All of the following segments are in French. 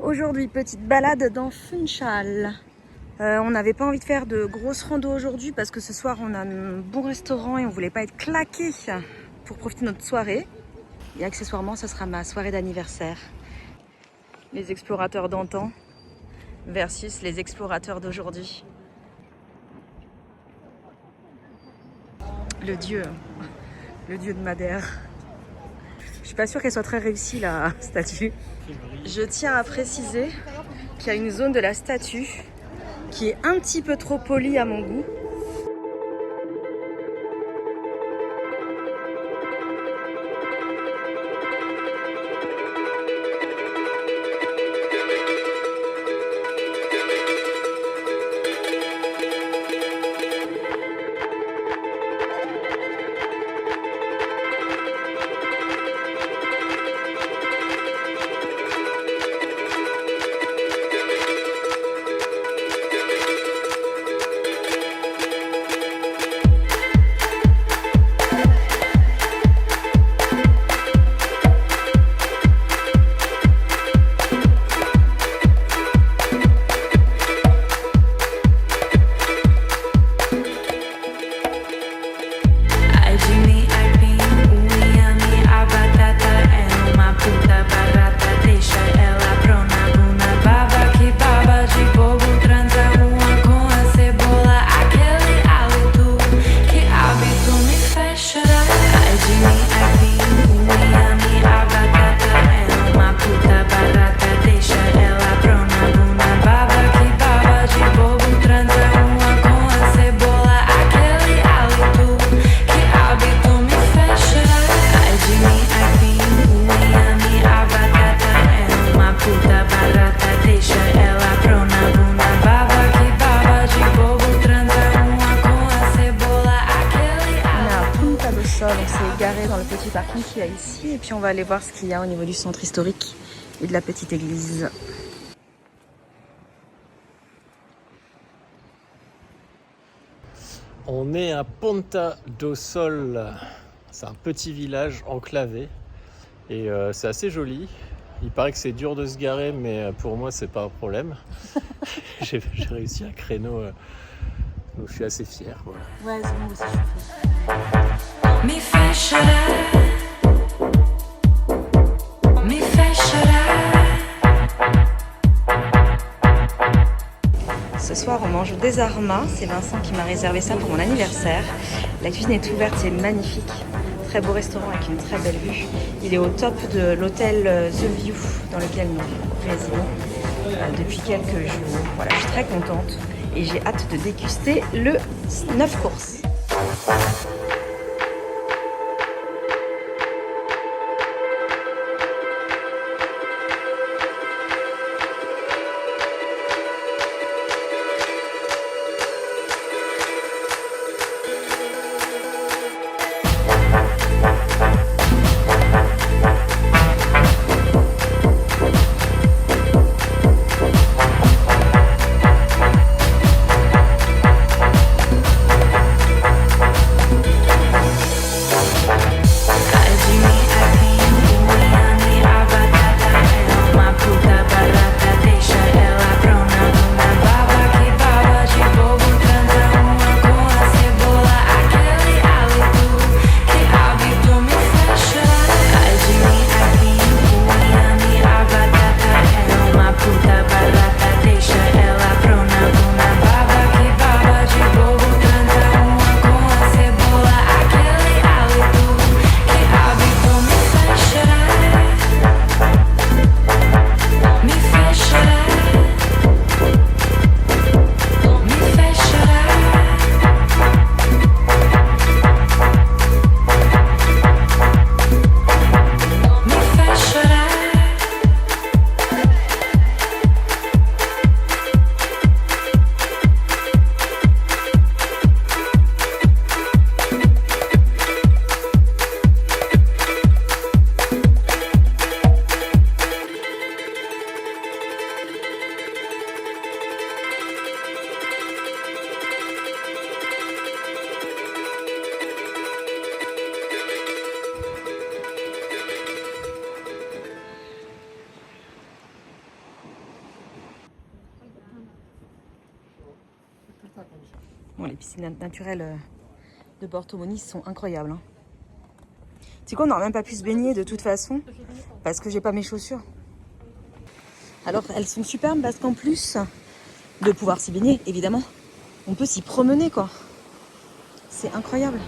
Aujourd'hui, petite balade dans Funchal. On n'avait pas envie de faire de grosses randos aujourd'hui parce que ce soir on a un bon restaurant et on voulait pas être claqué pour profiter de notre soirée. Et accessoirement, ça sera ma soirée d'anniversaire. Les explorateurs d'antan versus les explorateurs d'aujourd'hui. Le dieu de Madère. Je suis pas sûre qu'elle soit très réussie la statue. Je tiens à préciser qu'il y a une zone de la statue qui est un petit peu trop polie à mon goût. Dans le petit parking qu'il y a ici et puis on va aller voir ce qu'il y a au niveau du centre historique et de la petite église. On est à Ponta do Sol, c'est un petit village enclavé et c'est assez joli. Il paraît que c'est dur de se garer mais pour moi c'est pas un problème. J'ai réussi un créneau donc je suis assez fier. Voilà. Ouais, c'est bon aussi, je suis fier. Ce soir on mange au Desarma, c'est Vincent qui m'a réservé ça pour mon anniversaire. La cuisine est ouverte, c'est magnifique. Très beau restaurant avec une très belle vue. Il est au top de l'hôtel The View dans lequel nous résidons depuis quelques jours. Voilà, je suis très contente et j'ai hâte de déguster le 9 courses. Bon, les piscines naturelles de Bortoloni sont incroyables. Hein. Tu sais quoi, on n'aurait même pas pu se baigner de toute façon parce que j'ai pas mes chaussures. Alors elles sont superbes parce qu'en plus de pouvoir s'y baigner, évidemment, on peut s'y promener quoi. C'est incroyable.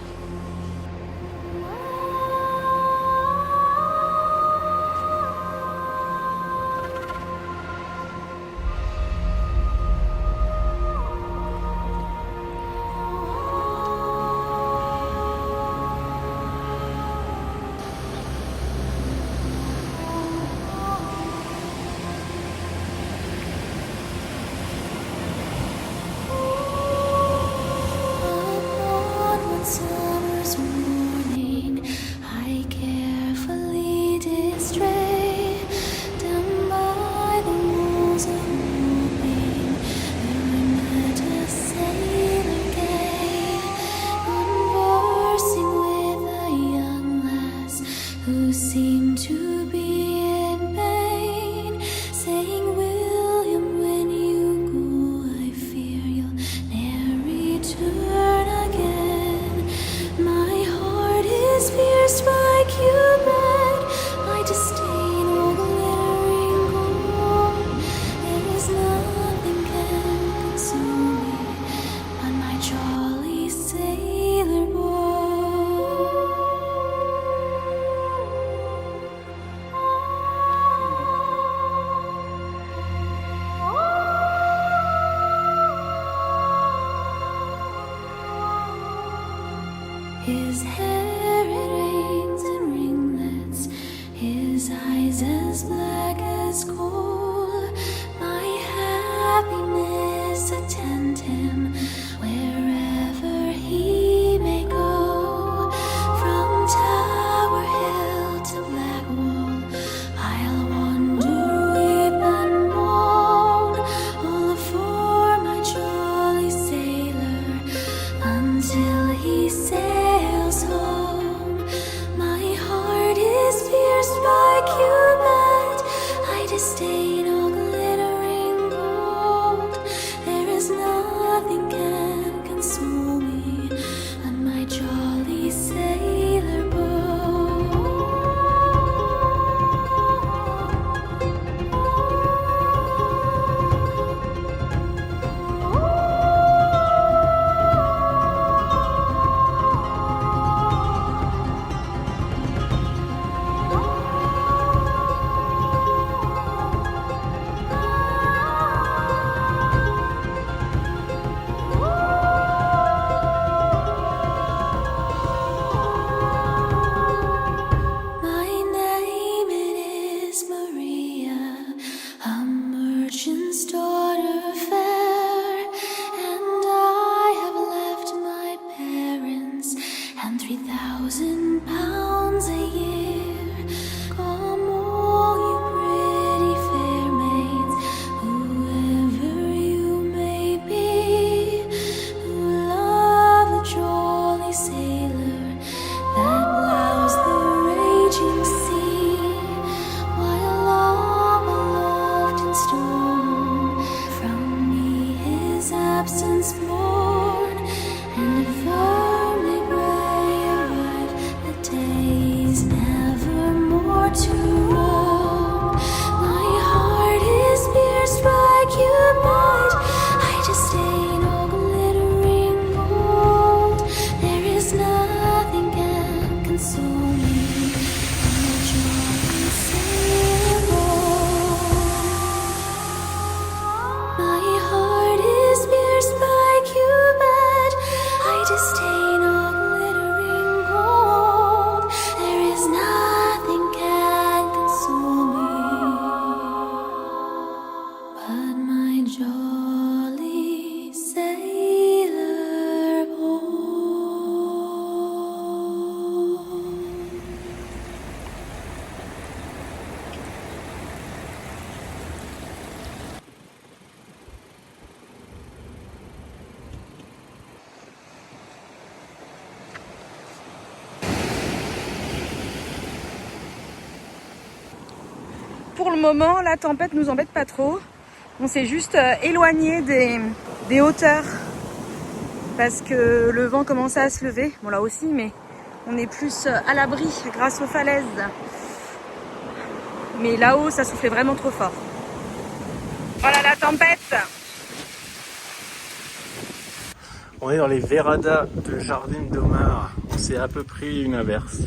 His hair it rings in ringlets, his eyes as black as coal. My happiness attend him wherever he may go. From Tower Hill to Blackwall, I'll wander, weep and moan, all for my jolly sailor until he sails home. My heart is pierced by Cupid, I disdain all glittering gold. There is nothing can console me on my jolly sailor £3,000 a year. Come all you pretty fair maids, whoever you may be, who love a jolly sailor that plows the raging sea, while up aloft in storm from me his absence mourn, and firmly pray arrive the days never more to roam. My heart is pierced by Cupid, I disdain all glittering gold. There is nothing can console me on the jolly sailor boat. My heart is pierced by Cupid, I disdain all glittering gold. There is nothing can console me but my jolly sailor boat. Pour le moment, la tempête nous embête pas trop. On s'est juste éloigné des hauteurs parce que le vent commençait à se lever. Bon là aussi, mais on est plus à l'abri grâce aux falaises. Mais là-haut, ça soufflait vraiment trop fort. Voilà la tempête. On est dans les véradas de Jardim do Mar. On s'est à peu pris une averse.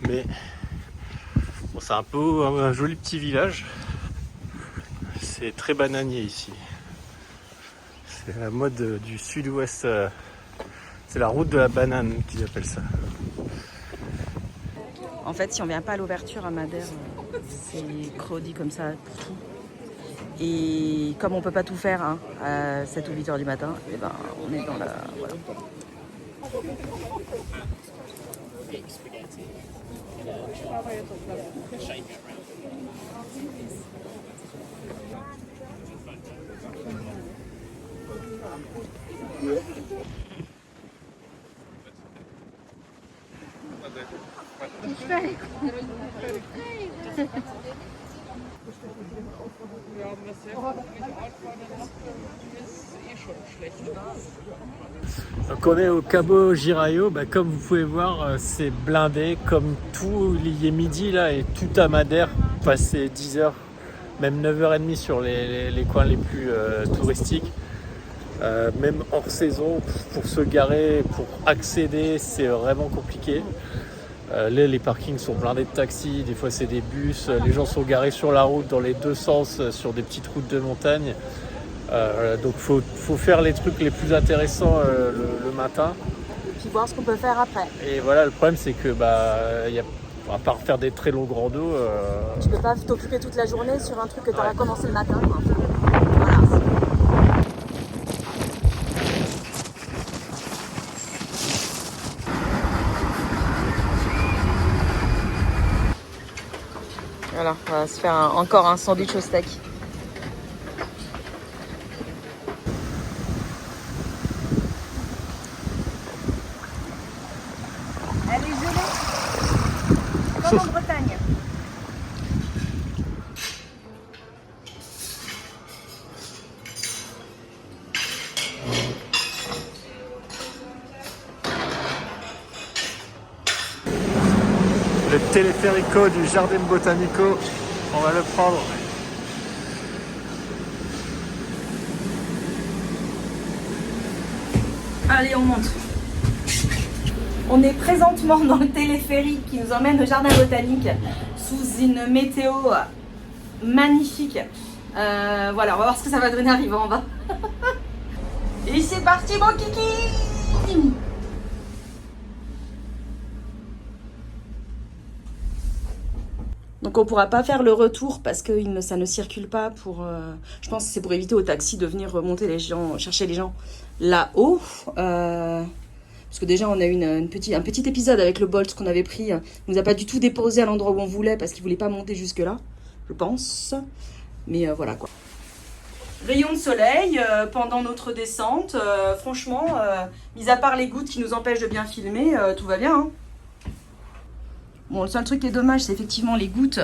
Mais bon, c'est un peu un joli petit village. C'est très bananier ici. C'est la mode du sud-ouest. C'est la route de la banane qu'ils appellent ça. En fait, si on vient pas à l'ouverture à Madère, c'est crudi comme ça pour tout. Et comme on peut pas tout faire hein, à 7 ou 8 heures du matin, et ben, on est dans la... Voilà. Donc on est au Cabo Girayo, comme vous pouvez voir c'est blindé comme tout il est midi là et tout à Madère, passé 10h, même 9h30 sur les coins les plus touristiques. Même hors saison pour se garer, pour accéder c'est vraiment compliqué. Là les parkings sont blindés de taxis, des fois c'est des bus, les gens sont garés sur la route dans les deux sens sur des petites routes de montagne. Donc faut faire les trucs les plus intéressants le matin. Et puis voir ce qu'on peut faire après. Et voilà, le problème c'est que à part faire des très longs randos, tu peux pas t'occuper toute la journée sur un truc que tu auras commencé le matin. Quoi. Voilà. Voilà, on va se faire encore un sandwich au steak. Elle est gelée, comme en Bretagne. le téléférico du Jardin Botanico, on va le prendre. Allez, on monte. On est présentement dans le téléphérique qui nous emmène au Jardin Botanique sous une météo magnifique. Voilà, on va voir ce que ça va donner arrivant en bas. Et c'est parti, mon kiki! Donc on pourra pas faire le retour parce que ça ne circule pas pour... je pense que c'est pour éviter aux taxis de venir remonter les gens, chercher les gens là-haut. Parce que déjà on a eu un petit épisode avec le Bolt qu'on avait pris. Il nous a pas du tout déposé à l'endroit où on voulait parce qu'il voulait pas monter jusque là, je pense. Mais voilà quoi. Rayon de soleil pendant notre descente. Franchement, mis à part les gouttes qui nous empêchent de bien filmer, tout va bien. Hein. Bon, le seul truc qui est dommage, c'est effectivement les gouttes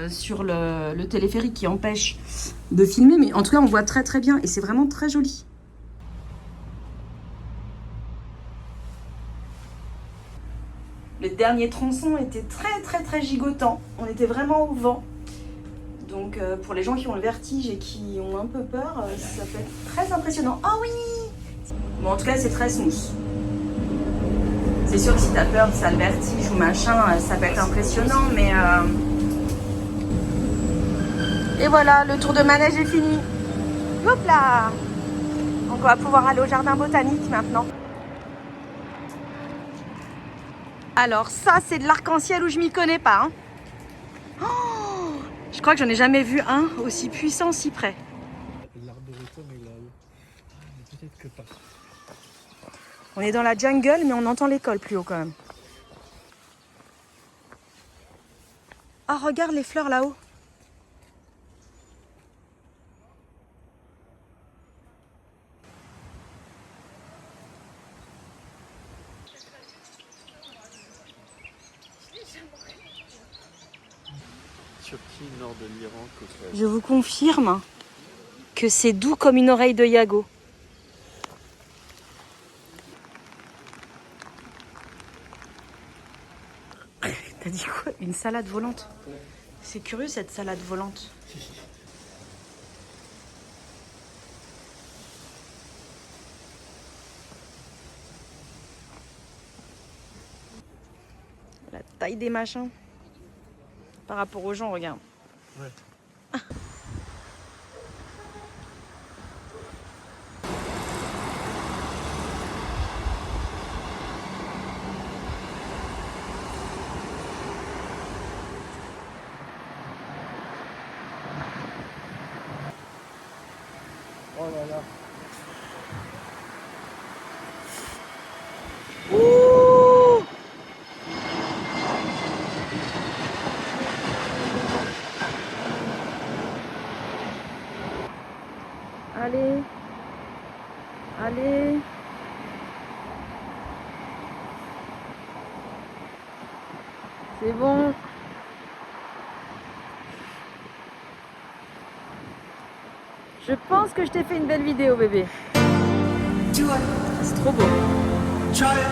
sur le téléphérique qui empêchent de filmer. Mais en tout cas, on voit très très bien et c'est vraiment très joli. Le dernier tronçon était très très très gigotant. On était vraiment au vent. Donc pour les gens qui ont le vertige et qui ont un peu peur, ça peut être très impressionnant. Oh oui! Bon, en tout cas, c'est très smooth. C'est sûr que si t'as peur, ça le vertige ou machin, ça peut être impressionnant, mais... Et voilà, le tour de manège est fini. Hop là! Donc on va pouvoir aller au jardin botanique maintenant. Alors ça, c'est de l'arc-en-ciel où je m'y connais pas. Hein. Oh, je crois que j'en ai jamais vu un aussi puissant, si près. L'arboretum est là-haut. Peut-être que pas. On est dans la jungle, mais on entend l'école plus haut quand même. Ah, regarde les fleurs là-haut. Turquie, nord de l'Iran, Caucase. Je vous confirme que c'est doux comme une oreille de Yago. une salade volante. C'est curieux cette salade volante. La taille des machins. Par rapport aux gens, regarde. Ouais. Oh là là. Ouh! Allez. Allez. C'est bon. Je pense que je t'ai fait une belle vidéo, bébé. C'est trop beau. Try it.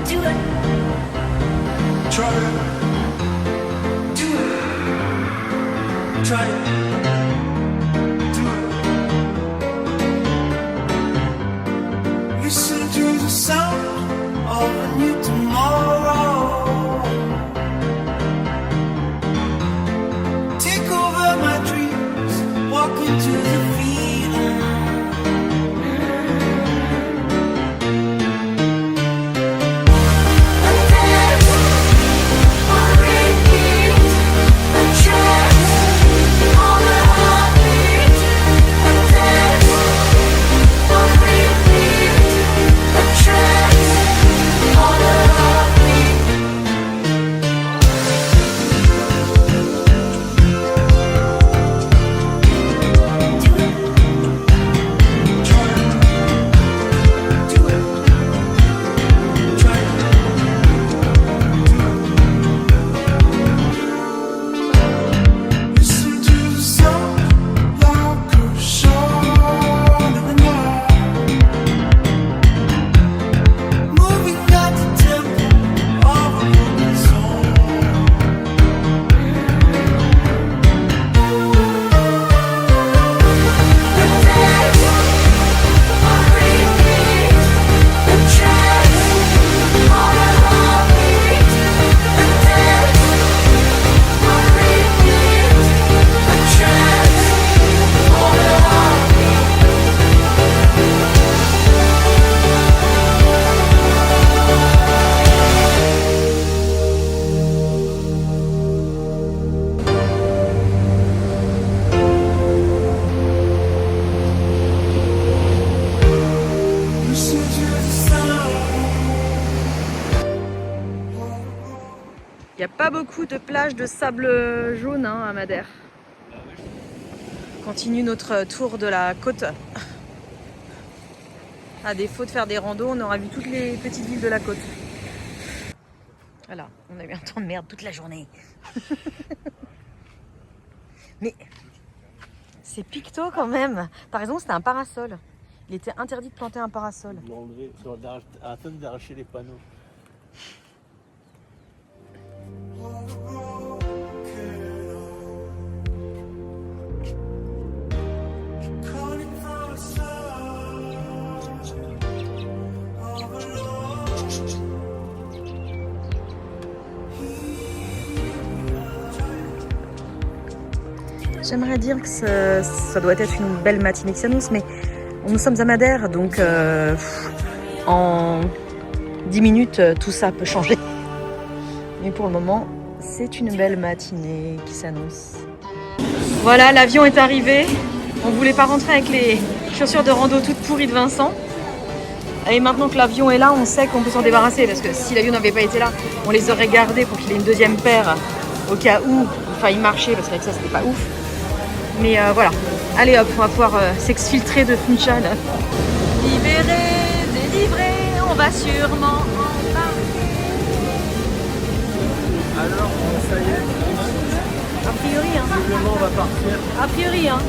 Do it. Try it. Do it. Try it. Do it. Listen to the sound of a new tomorrow. Take over my dreams. Walk into the freedom. Il n'y a pas beaucoup de plages de sable jaune hein, à Madère. On continue notre tour de la côte. À défaut de faire des randos, on aura vu toutes les petites villes de la côte. Voilà, on a eu un temps de merde toute la journée. Mais c'est picto quand même. T'as raison, c'était un parasol. Il était interdit de planter un parasol. Arrête d'arracher les panneaux. J'aimerais dire que ça doit être une belle matinée qui s'annonce, mais nous sommes à Madère, donc en 10 minutes, tout ça peut changer. Mais pour le moment, c'est une belle matinée qui s'annonce. Voilà, l'avion est arrivé. On ne voulait pas rentrer avec les chaussures de rando toutes pourries de Vincent. Et maintenant que l'avion est là, on sait qu'on peut s'en débarrasser, parce que si l'avion n'avait pas été là, on les aurait gardés pour qu'il ait une deuxième paire au cas où il faille marcher, parce qu'avec ça, c'était pas ouf. Mais voilà, allez hop, on va pouvoir s'exfiltrer de Funchal. Libéré, délivré, on va sûrement embarquer. Alors, ça y est, A priori, hein. visiblement on va partir. A priori, hein.